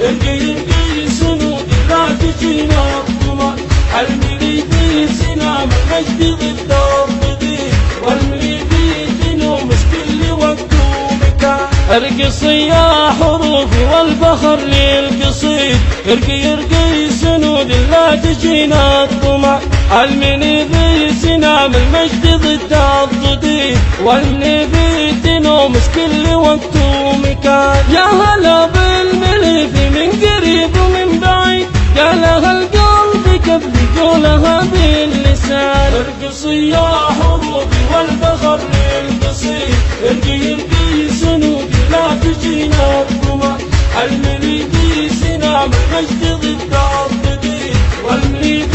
ارقي ارقي سنودي لا تجينا الطمع، حلمي في سنام المجد ضد الضديد، والملي في نومس كل وقت ومكان. ارقصي يا حروفي والفخر للقصيد، ارقي ارقي سنودي لا تجينا الطمع، علمني في سنام المجد ضد الضديد، والملي في نومس كل وقت ومكان. يا هلا بالمليف من قريب ومن بعيد، قالها القلب قبل قولها باللسان. ارقصي يا حروفي والفخر للقصيد، ارقي ارقي سنودي لا تجينا الطمع، حلمني في سنام المجد ضد الضديد، والملي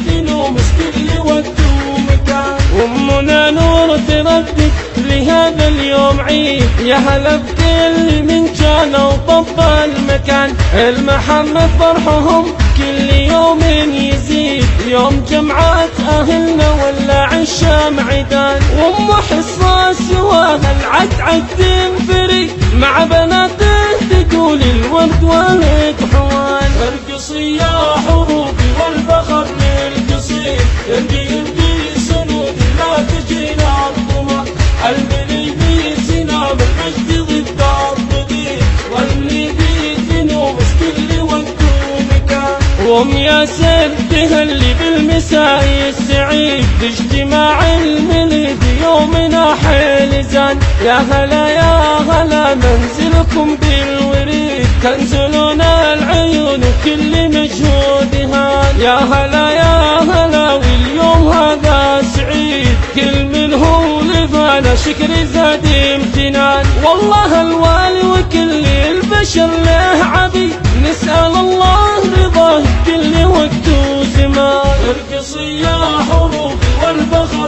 في نومس كل وقت ومكان. أمنا نور تردد لهذا اليوم عيد، يا هلا بكل من كان وطب المكان، المحمد فرحهم كل يوم يزيد، يوم جمعة أهلنا ولع الشمع عيدان، وأم حصة سواها العد تنفري، مع بناته تقول الورد والكحوان. ارقصي يا حروفي والفخر للقصيد، ارقي ارقي سنودي لا تجينا الطمع، الملي في سنام المجد ضد الضديد، والملي في نومس كل وقت ومكان. وام ياسر تهلي بالمساء السعيد، باجتماع الملي في يومنا حلزان، يا هلا يا هلا منزلكم بالوريد، تنزلون العيون وكل مجهود هان. يا هلا يا هلا واليوم هذا سعيد، كل من هو لفانا شكر زاد امتنان، والله الوالي وكل البشر له عبيد، نسأل الله رضاه كل وقت وزمان. ارقصي يا حروفي والفخر